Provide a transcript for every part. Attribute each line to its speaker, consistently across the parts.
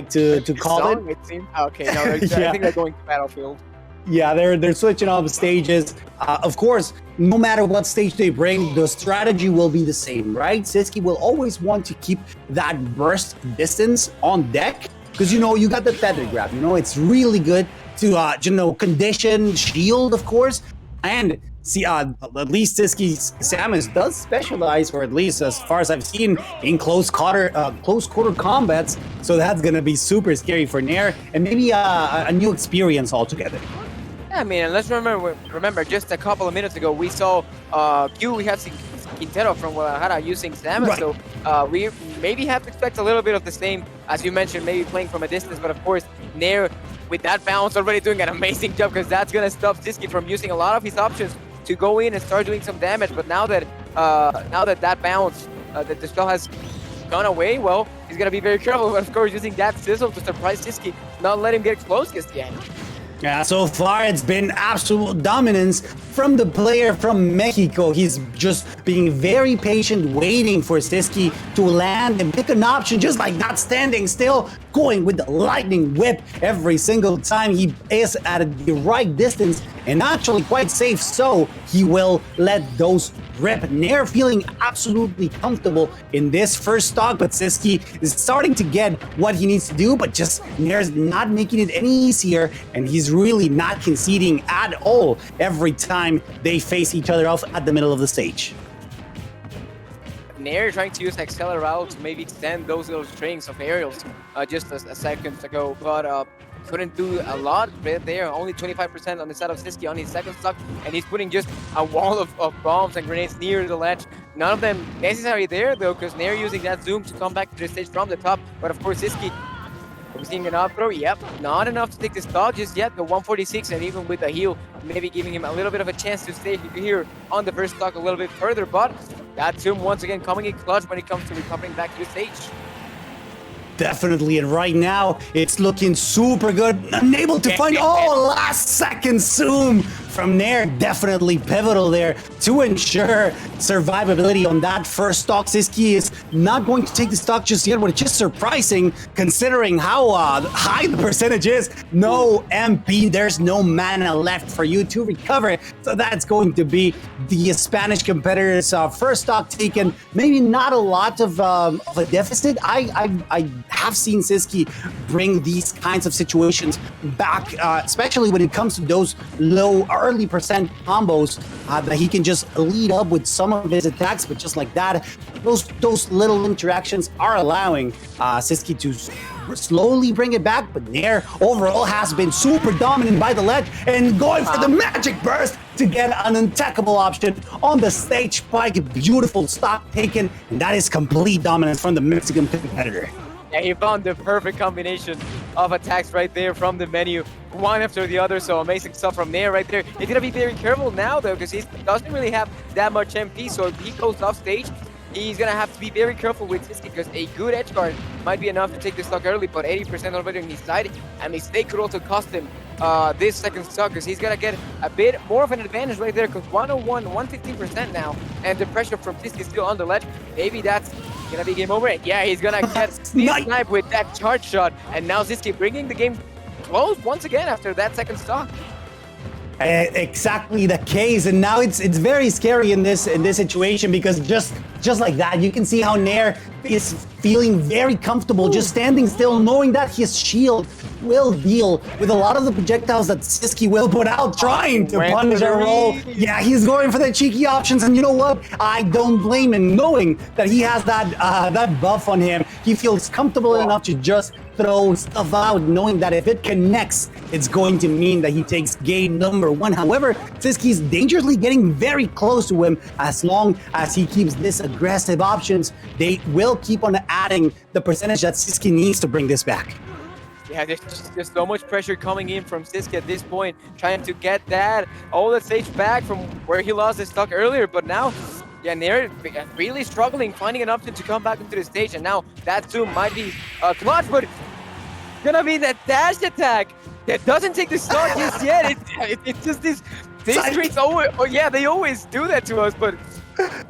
Speaker 1: like to call it.
Speaker 2: It seems okay. No, I think they're going to Battlefield.
Speaker 1: Yeah, they're switching up stages. Of course, no matter what stage they bring, the strategy will be the same, right? Sisqui will always want to keep that burst distance on deck because, you know, you got the feather grab. You know, it's really good to, you know, condition, shield, of course. And see, at least Sisqi's Samus does specialize, or at least as far as I've seen, in close quarter combats. So that's going to be super scary for Nair and maybe a new experience altogether.
Speaker 2: Yeah, I mean, let's remember just a couple of minutes ago, we saw we had Quintero from Guadalajara using Samus, right. So we maybe have to expect a little bit of the same, as you mentioned, maybe playing from a distance, but of course, Nair, with that bounce, already doing an amazing job, because that's going to stop Sisqui from using a lot of his options to go in and start doing some damage. But now that that bounce, that the spell has gone away, well, he's going to be very careful, but of course, using that sizzle to surprise Sisqui, not let him get close against the end.
Speaker 1: Yeah, so far it's been absolute dominance from the player from Mexico. He's just being very patient, waiting for Sisqui to land and pick an option just like that, standing still, going with the lightning whip every single time. He is at the right distance and actually quite safe, so he will let those rip. Nair feeling absolutely comfortable in this first stock, but Sisqui is starting to get what he needs to do, but just Nair's not making it any easier, and he's really not conceding at all every time they face each other off at the middle of the stage.
Speaker 2: Nair trying to use Accelerate to maybe extend those little strings of aerials just a second ago, but couldn't do a lot right there. Only 25% on the side of Sisqui on his second stock, and he's putting just a wall of bombs and grenades near the ledge. None of them necessary there though, because Nair using that zoom to come back to the stage from the top. But of course, Sisqui seeing an up throw. Yep, not enough to take the stock just yet. The 146, and even with the heal, maybe giving him a little bit of a chance to stay here on the first stock a little bit further. But that zoom once again coming in clutch when it comes to recovering back to the stage.
Speaker 1: Definitely, and right now it's looking super good. Unable to find last second zoom from Nair. Definitely pivotal there to ensure survivability on that first stock. Sisqui is not going to take the stock just yet, which is surprising considering how high the percentage is. No MP, there's no mana left for you to recover, so that's going to be the Spanish competitor's first stock taken. Maybe not a lot of a deficit. I have seen Sisqui bring these kinds of situations back, especially when it comes to those low early percent combos that he can just lead up with some of his attacks, but just like that, those little interactions are allowing Sisqui to slowly bring it back. But Nair overall has been super dominant by the ledge and going for the magic burst to get an untechable option on the stage spike. Beautiful stock taken, and that is complete dominance from the Mexican competitor.
Speaker 2: Yeah, he found the perfect combination of attacks right there from the menu, one after the other. So amazing stuff from Nair right there. He's gonna be very careful now though, because he doesn't really have that much MP. So if he goes off stage, he's gonna have to be very careful with Sisqui, because a good edge guard might be enough to take the stock early, but 80% already on his side. A mistake could also cost him this second stock, because he's gonna get a bit more of an advantage right there, because 101, 115% now, and the pressure from Sisqui still on the ledge. Maybe that's gonna be game over. Yeah, he's gonna get the snipe with that charge shot, and now Sisqui bringing the game close once again after that second stock.
Speaker 1: Exactly the case, and now it's very scary in this situation, because just like that, you can see how Nair is feeling very comfortable, just standing still, knowing that his shield will deal with a lot of the projectiles that Sisqui will put out, trying to punish a roll. Yeah, he's going for the cheeky options, and you know what? I don't blame him, knowing that he has that buff on him. He feels comfortable enough to just throw stuff out, knowing that if it connects, it's going to mean that he takes game number one. However, Sisqi's dangerously getting very close to him. As long as he keeps this aggressive options, they will keep on adding the percentage that Sisqui needs to bring this back.
Speaker 2: Yeah, there's just so much pressure coming in from Sisqui at this point, trying to get all the stage back from where he lost his stock earlier, but now, yeah, Nair really struggling, finding an option to come back into the stage, and now that zoom might be clutch, but gonna be that dash attack that doesn't take the stock just yet. It's just these streets always, they always do that to us, but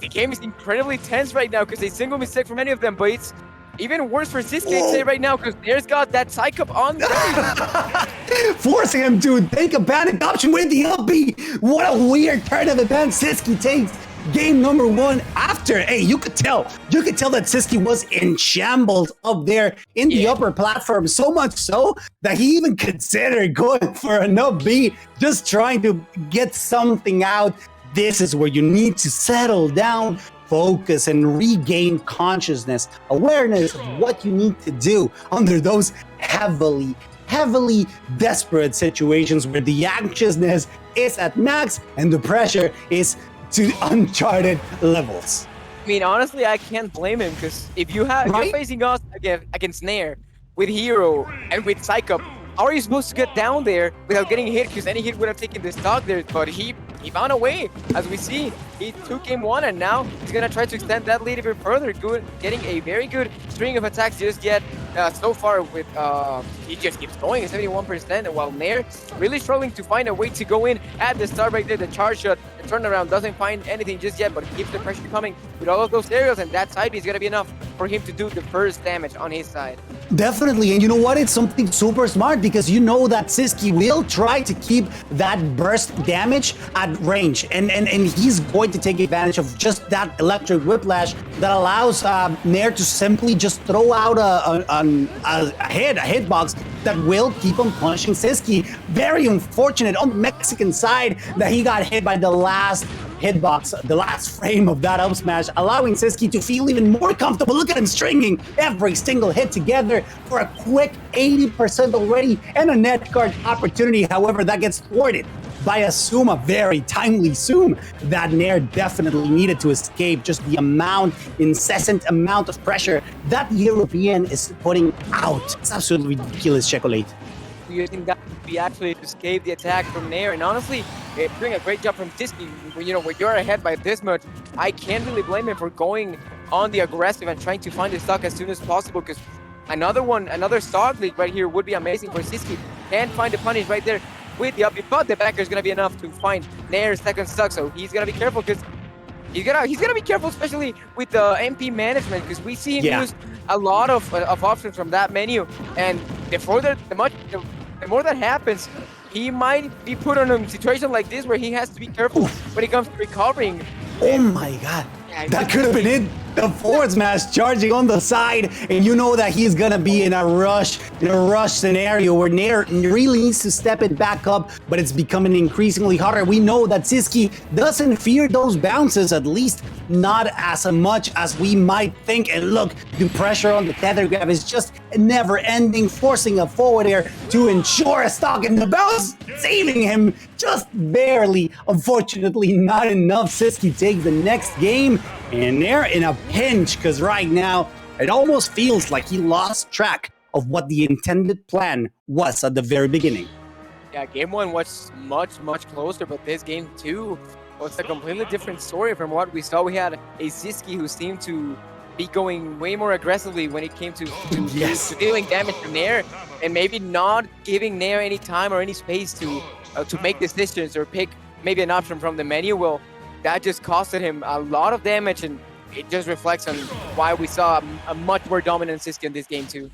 Speaker 2: the game is incredibly tense right now because a single mistake from any of them, but it's Even worse for Sisqui, I'd say right now, because Nair's got that psych up on ready.
Speaker 1: Forcing him to take a panic option with the up B. What a weird turn of events Sisqui takes. Game number 1 after, hey, you could tell that Sisqui was in shambles up there in the upper platform, so much so that he even considered going for an up B, just trying to get something out. This is where you need to settle down, focus, and regain consciousness, awareness of what you need to do under those heavily desperate situations where the anxiousness is at max and the pressure is to uncharted levels.
Speaker 2: I mean, honestly, I can't blame him, because if you're facing us against Nair with Hero and with Psych-Up, how are you supposed to get down there without getting hit? Because any hit would have taken the stock there, but he found a way. As we see, he took game 1, and now he's going to try to extend that lead even further. Getting a very good string of attacks just yet so far with, he just keeps going at 71%, while Nair really struggling to find a way to go in at the start right there. The charge shot, the turnaround, doesn't find anything just yet, but keeps the pressure coming with all of those aerials, and that side is going to be enough for him to do the first damage on his side.
Speaker 1: Definitely, and you know what? It's something super smart, because you know that Sisqui will try to keep that burst damage at range, and he's going to take advantage of just that electric whiplash that allows Nair to simply just throw out a hitbox that will keep on punishing Sisqui. Very unfortunate on the Mexican side that he got hit by the last hitbox, the last frame of that up smash, allowing Sisqui to feel even more comfortable. Look at him stringing every single hit together for a quick 80% already and a net card opportunity. However, that gets thwarted by a Zoom, a very timely Zoom that Nair definitely needed to escape just the incessant amount of pressure that the European is putting out. It's absolutely ridiculous, Chocolate.
Speaker 2: You think that would be actually to escape the attack from Nair, and honestly, doing a great job from Sisqui. When you're ahead by this much, I can't really blame him for going on the aggressive and trying to find the stock as soon as possible, because another stock lead right here would be amazing for Sisqui. Can't find the punish right there with the up, but the backer is going to be enough to find Nair's second stock, so he's going to be careful, because he's gonna be careful, especially with the MP management, because we see him use a lot of options from that menu, and the more that happens, he might be put in a situation like this where he has to be careful when it comes to recovering.
Speaker 1: Oh my god, that could have been it. The forward smash charging on the side, and you know that he's gonna be in a rush scenario where Nair really needs to step it back up, but it's becoming increasingly harder. We know that Sisqui doesn't fear those bounces, at least not as much as we might think. And look, the pressure on the tether grab is just never ending, forcing a forward air to ensure a stock in the bounce, saving him just barely. Unfortunately, not enough. Sisqui takes the next game, and they're in a pinch, because right now it almost feels like he lost track of what the intended plan was at the very beginning.
Speaker 2: Yeah, game 1 was much closer, but this game 2 was a completely different story from what we saw. We had a Sisqui who seemed to be going way more aggressively when it came to dealing damage to Nair, and maybe not giving Nair any time or any space to make decisions or pick maybe an option from the menu. Well, that just costed him a lot of damage, and it just reflects on why we saw a much more dominant Sisqui in this game too.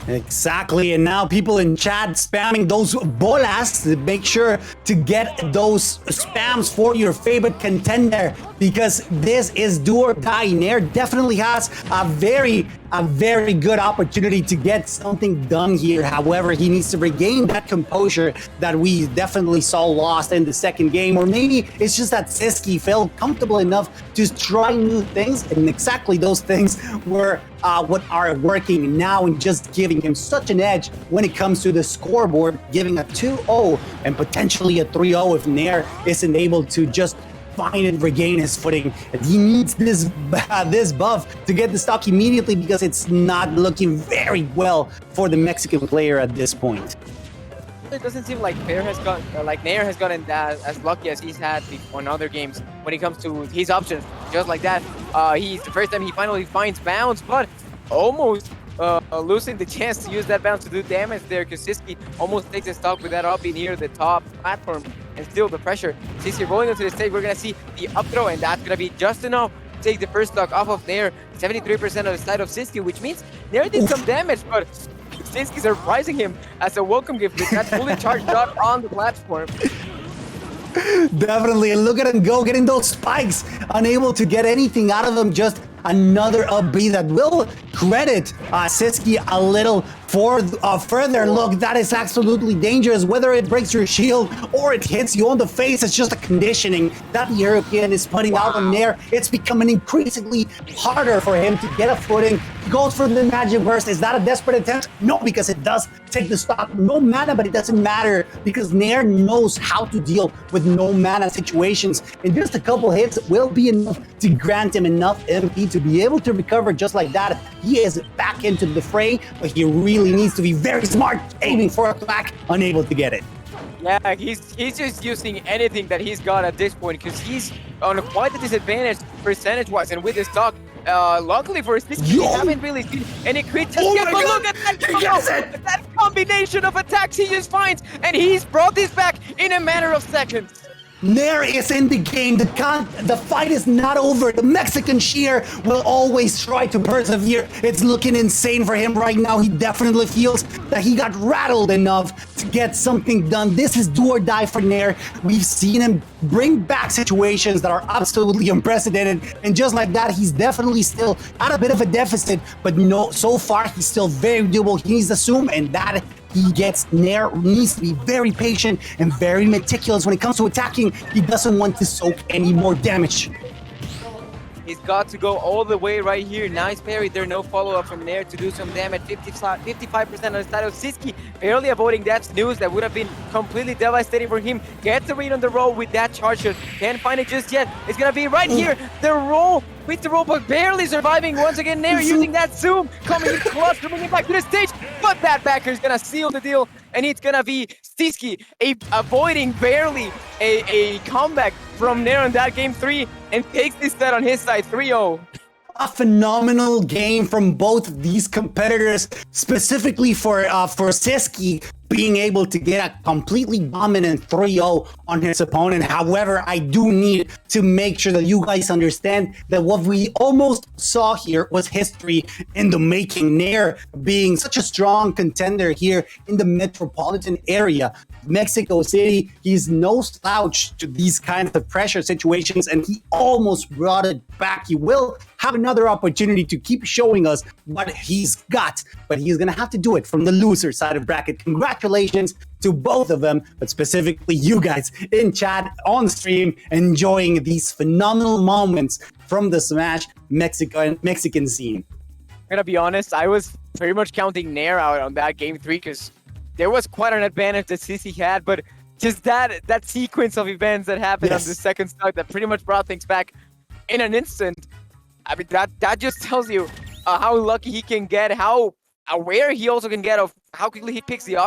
Speaker 1: Exactly, and now people in chat spamming those bolas. Make sure to get those spams for your favorite contender, because this is do or die. Nair definitely has a very good opportunity to get something done here. However, he needs to regain that composure that we definitely saw lost in the second game, or maybe it's just that Sisqui felt comfortable enough to try new things, and exactly those things were what are working now and just giving him such an edge when it comes to the scoreboard, giving a 2-0 and potentially a 3-0 if Nair isn't able to just find and regain his footing. And he needs this buff to get the stock immediately, because it's not looking very well for the Mexican player at this point.
Speaker 2: It doesn't seem like Nair has gotten as lucky as he's had on other games when it comes to his options. Just like that, he's the first time he finally finds bounce, but almost losing the chance to use that bounce to do damage there, because Sisqui almost takes a stock with that up near the top platform, and still the pressure. Sisqui rolling into the stage, we're gonna see the up throw, and that's gonna be just enough take the first stock off of Nair, 73% of the side of Sisqui, which means Nair did some damage, but Sisqui surprising him as a welcome gift with that fully charged shot on the platform.
Speaker 1: Definitely, and look at him go, getting those spikes, unable to get anything out of him. Just another upbeat that will credit Sisqui a little for further look. That is absolutely dangerous. Whether it breaks your shield or it hits you on the face, it's just a conditioning that the European is putting out on there. It's becoming increasingly harder for him to get a footing. He goes for the magic burst. Is that a desperate attempt? No, because it does take the stock. No mana, but it doesn't matter because Nair knows how to deal with no mana situations. And just a couple hits will be enough to grant him enough MP to be able to recover just like that. He is back into the fray, but he really needs to be very smart, aiming for a clack, unable to get it.
Speaker 2: Yeah, he's just using anything that he's got at this point because he's on quite a disadvantage percentage-wise, and with his stock, luckily for Sisqui, we haven't really seen any crit just yet, but look at that that combination of attacks he just finds, and he's brought this back in a matter of seconds.
Speaker 1: Nair is in the game. The fight is not over. The Mexican Sheer will always try to persevere. It's looking insane for him right now. He definitely feels that he got rattled enough to get something done. This is do or die for Nair. We've seen him bring back situations that are absolutely unprecedented. And just like that, he's definitely still at a bit of a deficit. But no, so far, he's still very doable. He needs to zoom, and that he gets. Nair needs to be very patient and very meticulous when it comes to attacking. He doesn't want to soak any more damage.
Speaker 2: He's got to go all the way right here. Nice parry there, no follow-up from Nair to do some damage. 55% on the side of Sisqui, barely avoiding that snooze that would have been completely devastating for him. Gets the read on the roll with that charge shot. Can't find it just yet. It's gonna be right here. The roll with the roll, but barely surviving once again. Nair using that zoom, coming in close, bringing it back to the stage, but that backer is gonna seal the deal, and it's gonna be Sisqui avoiding barely a comeback from Nair in that game 3, and takes this set on his side 3-0.
Speaker 1: A phenomenal game from both of these competitors, specifically for Sisqui being able to get a completely dominant 3-0 on his opponent. However, I do need to make sure that you guys understand that what we almost saw here was history in the making. Nair being such a strong contender here in the metropolitan area, Mexico City, he's no slouch to these kinds of pressure situations, and he almost brought it back. He will have another opportunity to keep showing us what he's got, but he's gonna have to do it from the loser side of bracket. Congratulations to both of them, but specifically you guys in chat on stream, enjoying these phenomenal moments from the Smash Mexican scene.
Speaker 2: I'm gonna be honest, I was very much counting Nair out on that game 3 because there was quite an advantage that Sisqui had, but just that sequence of events that happened on the second start that pretty much brought things back in an instant. I mean, that just tells you how lucky he can get, how aware he also can get of how quickly he picks the option.